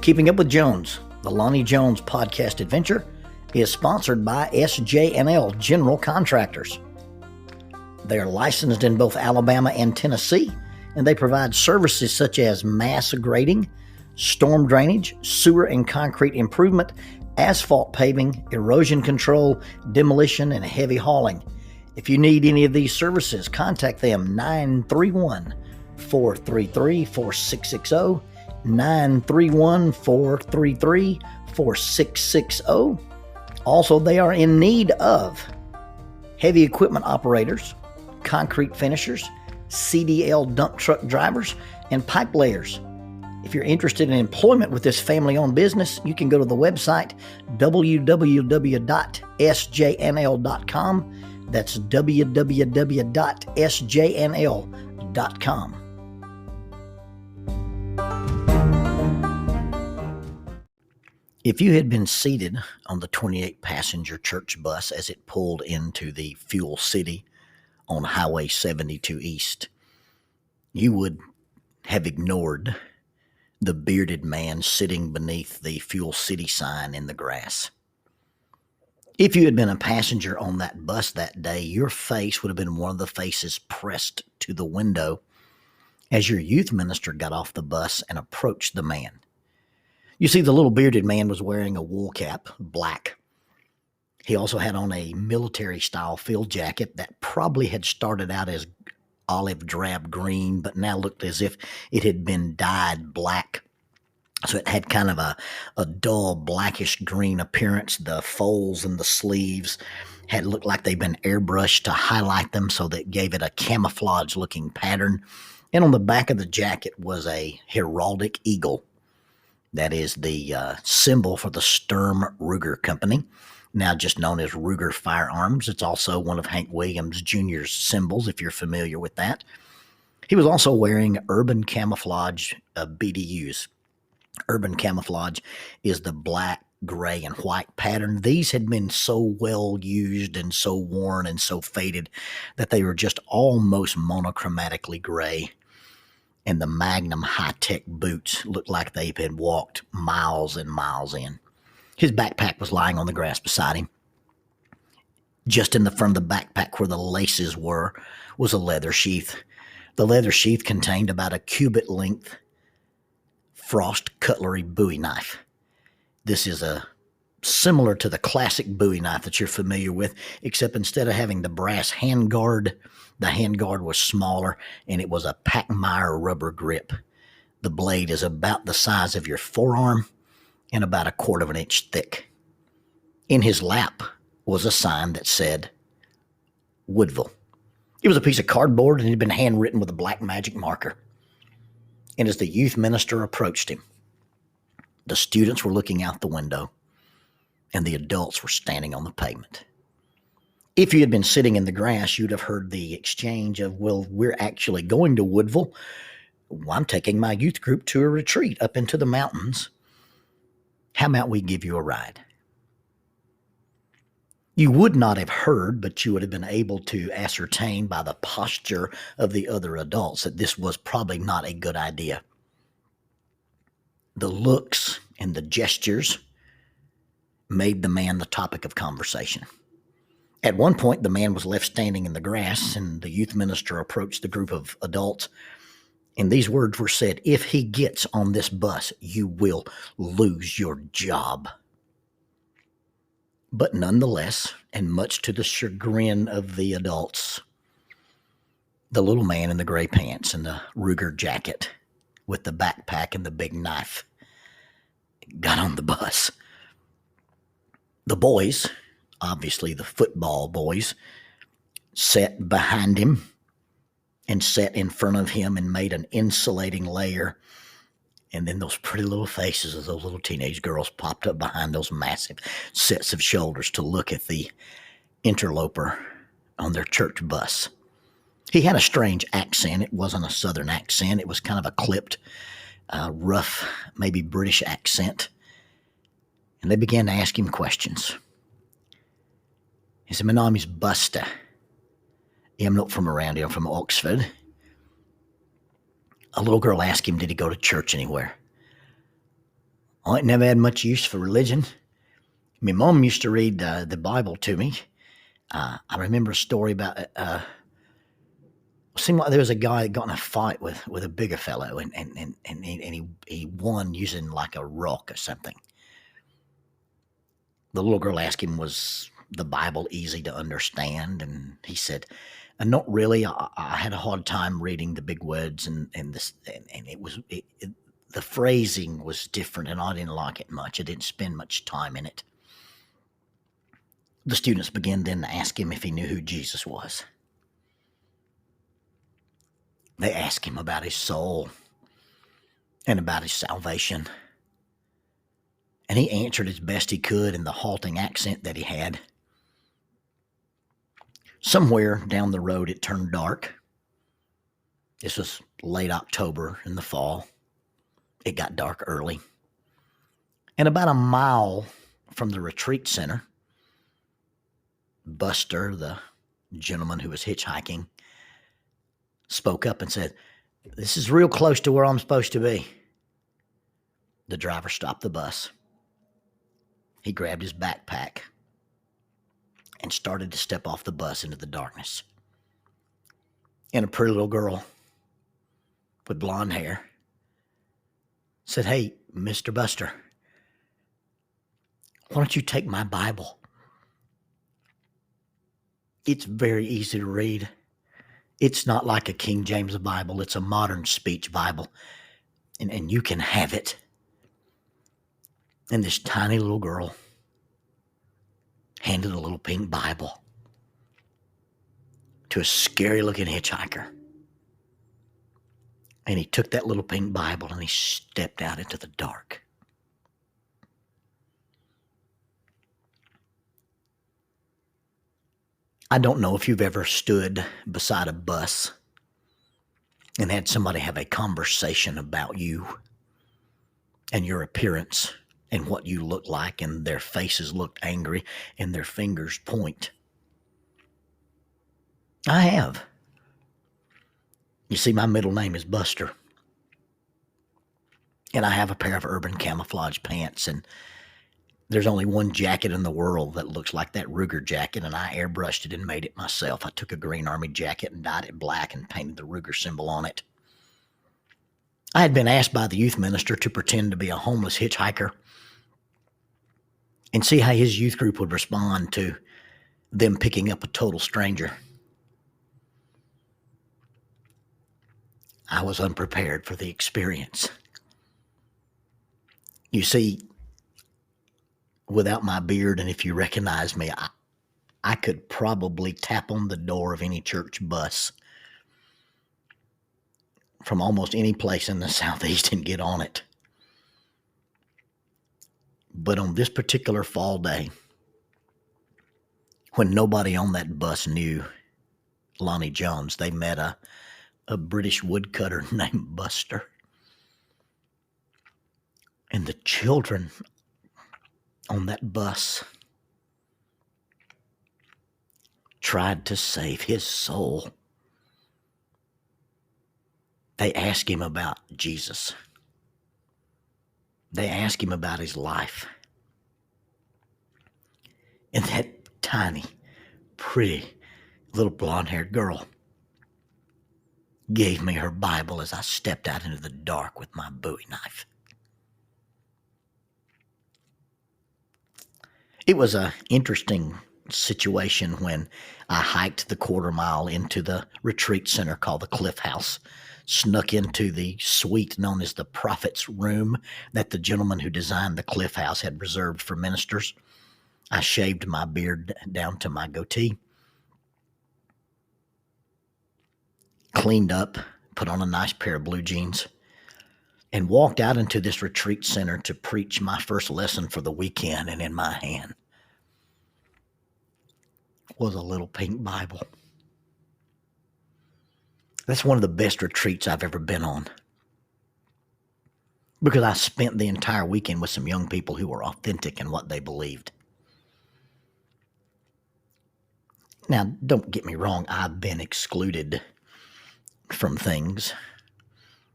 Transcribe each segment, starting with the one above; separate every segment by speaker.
Speaker 1: Keeping Up with Jones, the Lonnie Jones podcast adventure, is sponsored by SJ&L General Contractors. They are licensed in both Alabama and Tennessee, and they provide services such as mass grading, storm drainage, sewer and concrete improvement, asphalt paving, erosion control, demolition, and heavy hauling. If you need any of these services, contact them 931-433-4660, 931-433-4660. Also, they are in need of heavy equipment operators, concrete finishers, CDL dump truck drivers, and pipe layers. If you're interested in employment with this family-owned business, you can go to the website www.sjnl.com. That's www.sjnl.com. If you had been seated on the 28-passenger church bus as it pulled into the Fuel City on Highway 72 East, you would have ignored the bearded man sitting beneath the Fuel City sign in the grass. If you had been a passenger on that bus that day, your face would have been one of the faces pressed to the window as your youth minister got off the bus and approached the man. You see, the little bearded man was wearing a wool cap, black. He also had on a military-style field jacket that probably had started out as olive drab green, but now looked as if it had been dyed black. So it had kind of a dull blackish green appearance. The folds and the sleeves had looked like they'd been airbrushed to highlight them, so that gave it a camouflage-looking pattern. And on the back of the jacket was a heraldic eagle. That is the symbol for the Sturm Ruger Company, now just known as Ruger Firearms. It's also one of Hank Williams Jr.'s symbols, if you're familiar with that. He was also wearing urban camouflage BDUs. Urban camouflage is the black, gray, and white pattern. These had been so well used and so worn and so faded that they were just almost monochromatically gray. And the Magnum high-tech boots looked like they had walked miles and miles in. His backpack was lying on the grass beside him. Just in the front of the backpack where the laces were was a leather sheath. The leather sheath contained about a cubit-length frost cutlery Bowie knife. This is similar to the classic Bowie knife that you're familiar with, except instead of having the brass handguard, the handguard was smaller, and it was a Pachmayr rubber grip. The blade is about the size of your forearm and about 1/4 of an inch thick. In his lap was a sign that said, Woodville. It was a piece of cardboard, and it had been handwritten with a black magic marker. And as the youth minister approached him, the students were looking out the window, and the adults were standing on the pavement. If you had been sitting in the grass, you'd have heard the exchange of, well, we're actually going to Woodville. I'm taking my youth group to a retreat up into the mountains. How about we give you a ride? You would not have heard, but you would have been able to ascertain by the posture of the other adults that this was probably not a good idea. The looks and the gestures made the man the topic of conversation. At one point, the man was left standing in the grass, and the youth minister approached the group of adults, and these words were said, if he gets on this bus, you will lose your job. But nonetheless, and much to the chagrin of the adults, the little man in the gray pants and the Ruger jacket with the backpack and the big knife got on the bus. The boys, obviously the football boys, sat behind him and sat in front of him and made an insulating layer. And then those pretty little faces of those little teenage girls popped up behind those massive sets of shoulders to look at the interloper on their church bus. He had a strange accent. It wasn't a Southern accent. It was kind of a clipped, rough, maybe British accent. And they began to ask him questions. He said, my name is Buster. I'm not from around here. I'm from Oxford. A little girl asked him, did he go to church anywhere? I ain't never had much use for religion. My mom used to read the Bible to me. I remember a story about it seemed like there was a guy that got in a fight with a bigger fellow, and he won using like a rock or something. The little girl asked him, "Was the Bible easy to understand?" And he said, "Not really. I had a hard time reading the big words, and this, and the phrasing was different, and I didn't like it much. I didn't spend much time in it." The students began then to ask him if he knew who Jesus was. They asked him about his soul and about his salvation. And he answered as best he could in the halting accent that he had. Somewhere down the road, it turned dark. This was late October in the fall. It got dark early. And about a mile from the retreat center, Buster, the gentleman who was hitchhiking, spoke up and said, "This is real close to where I'm supposed to be." The driver stopped the bus. He grabbed his backpack and started to step off the bus into the darkness. And a pretty little girl with blonde hair said, "Hey, Mr. Buster, why don't you take my Bible? It's very easy to read. It's not like a King James Bible. It's a modern speech Bible, and you can have it." And this tiny little girl handed a little pink Bible to a scary-looking hitchhiker. And he took that little pink Bible and he stepped out into the dark. I don't know if you've ever stood beside a bus and had somebody have a conversation about you and your appearance and what you look like, and their faces look angry and their fingers point. I have. You see, my middle name is Buster, and I have a pair of urban camouflage pants, and there's only one jacket in the world that looks like that Ruger jacket, and I airbrushed it and made it myself. I took a green army jacket and dyed it black and painted the Ruger symbol on it. I had been asked by the youth minister to pretend to be a homeless hitchhiker and see how his youth group would respond to them picking up a total stranger. I was unprepared for the experience. You see, without my beard, and if you recognize me, I could probably tap on the door of any church bus from almost any place in the Southeast and get on it. But on this particular fall day, when nobody on that bus knew Lonnie Jones, they met a British woodcutter named Buster. And the children on that bus tried to save his soul. They asked him about Jesus. They asked him about his life. And that tiny, pretty, little blonde-haired girl gave me her Bible as I stepped out into the dark with my Bowie knife. It was an interesting situation when I hiked the quarter mile into the retreat center called the Cliff House, snuck into the suite known as the Prophet's Room that the gentleman who designed the Cliff House had reserved for ministers. I shaved my beard down to my goatee, cleaned up, put on a nice pair of blue jeans, and walked out into this retreat center to preach my first lesson for the weekend, and in my hand was a little pink Bible. That's one of the best retreats I've ever been on, because I spent the entire weekend with some young people who were authentic in what they believed. Now, don't get me wrong, I've been excluded from things.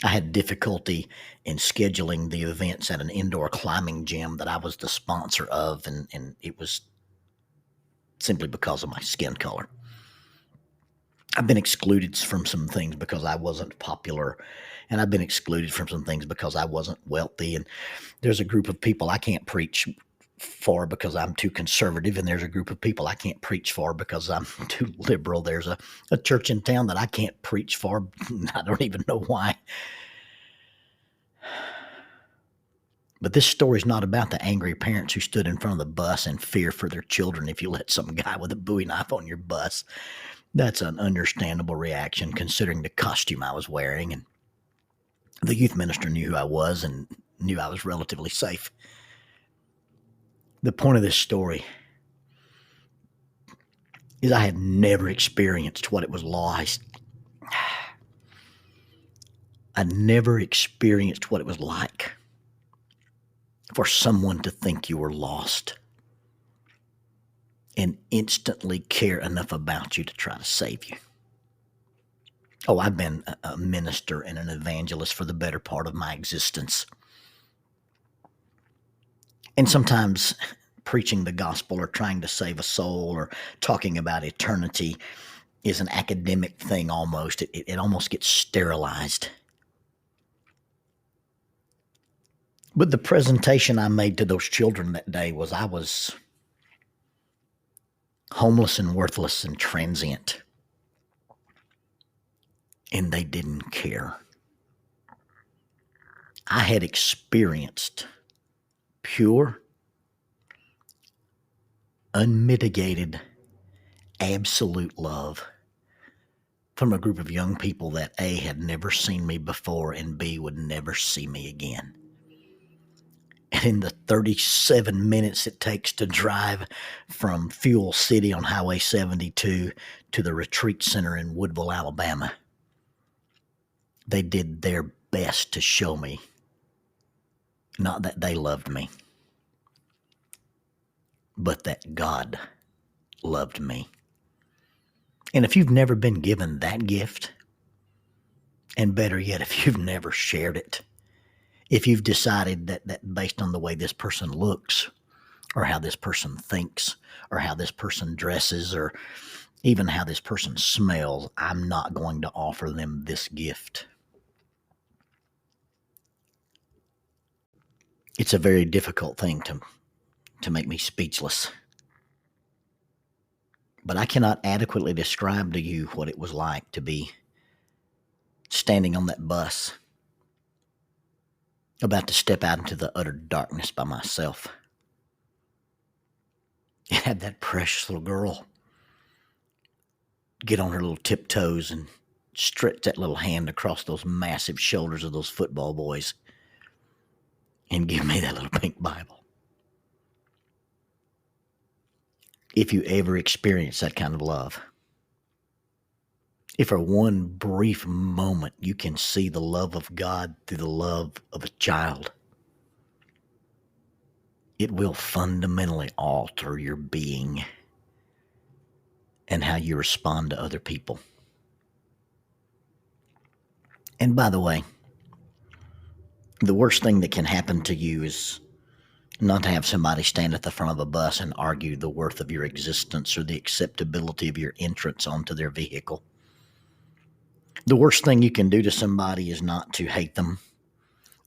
Speaker 1: I had difficulty in scheduling the events at an indoor climbing gym that I was the sponsor of, and it was simply because of my skin color. I've been excluded from some things because I wasn't popular, and I've been excluded from some things because I wasn't wealthy. And there's a group of people I can't preach for because I'm too conservative, and there's a group of people I can't preach for because I'm too liberal. There's a church in town that I can't preach for. I don't even know why. But this story's not about the angry parents who stood in front of the bus in fear for their children if you let some guy with a Bowie knife on your bus. That's an understandable reaction considering the costume I was wearing, and the youth minister knew who I was and knew I was relatively safe. The point of this story is I had never experienced what it was like. I never experienced what it was like for someone to think you were lost and instantly care enough about you to try to save you. Oh, I've been a minister and an evangelist for the better part of my existence. And sometimes preaching the gospel or trying to save a soul or talking about eternity is an academic thing almost. It almost gets sterilized. But the presentation I made to those children that day was I was homeless and worthless and transient. And they didn't care. I had experienced pure, unmitigated, absolute love from a group of young people that A, had never seen me before, and B, would never see me again. And in the 37 minutes it takes to drive from Fuel City on Highway 72 to the retreat center in Woodville, Alabama, they did their best to show me not that they loved me, but that God loved me. And if you've never been given that gift, and better yet, if you've never shared it, if you've decided that based on the way this person looks, or how this person thinks, or how this person dresses, or even how this person smells, I'm not going to offer them this gift. It's a very difficult thing to make me speechless. But I cannot adequately describe to you what it was like to be standing on that bus, about to step out into the utter darkness by myself. You had that precious little girl get on her little tiptoes and stretch that little hand across those massive shoulders of those football boys and give me that little pink Bible. If you ever experience that kind of love, if for one brief moment you can see the love of God through the love of a child, it will fundamentally alter your being and how you respond to other people. And by the way, the worst thing that can happen to you is not to have somebody stand at the front of a bus and argue the worth of your existence or the acceptability of your entrance onto their vehicle. The worst thing you can do to somebody is not to hate them.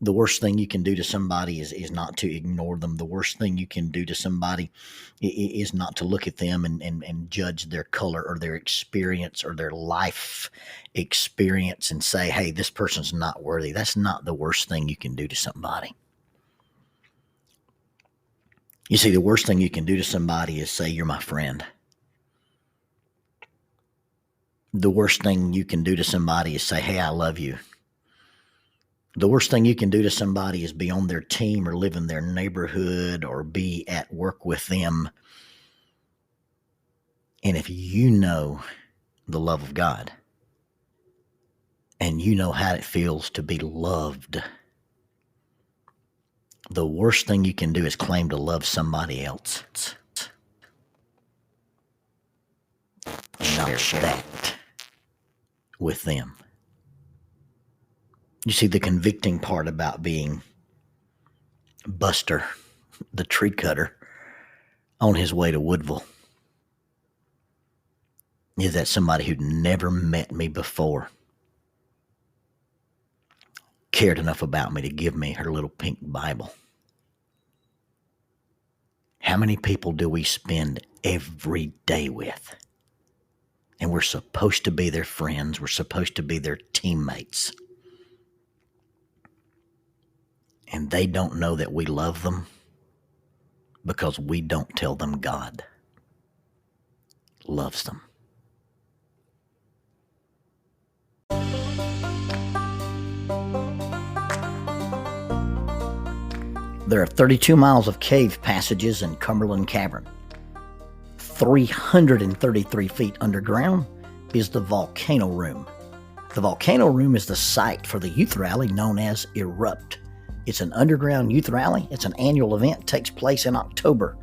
Speaker 1: The worst thing you can do to somebody is not to ignore them. The worst thing you can do to somebody is not to look at them and judge their color or their experience or their life experience and say, hey, this person's not worthy. That's not the worst thing you can do to somebody. You see, the worst thing you can do to somebody is say, you're my friend. The worst thing you can do to somebody is say, hey, I love you. The worst thing you can do to somebody is be on their team or live in their neighborhood or be at work with them. And if you know the love of God and you know how it feels to be loved, the worst thing you can do is claim to love somebody else and not share that with them. You see, the convicting part about being Buster, the tree cutter, on his way to Woodville, is that somebody who'd never met me before cared enough about me to give me her little pink Bible. How many people do we spend every day with? And we're supposed to be their friends. We're supposed to be their teammates. And they don't know that we love them because we don't tell them God loves them. There are 32 miles of cave passages in Cumberland Cavern. 333 feet underground is the Volcano Room. The Volcano Room is the site for the youth rally known as Erupt. It's an underground youth rally. It's an annual event. It takes place in October.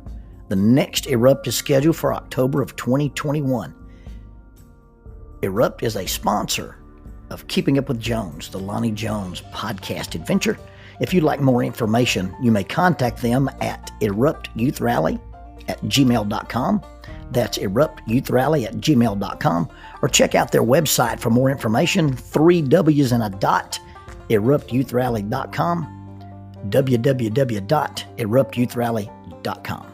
Speaker 1: The next Erupt is scheduled for October of 2021. Erupt is a sponsor of Keeping Up with Jones, the Lonnie Jones podcast adventure. If you'd like more information, you may contact them at eruptyouithrally@gmail.com. That's eruptyouithrally@gmail.com. Or check out their website for more information, 3 W's and a dot, eruptyouithrally.com, www.eruptyouithrally.com.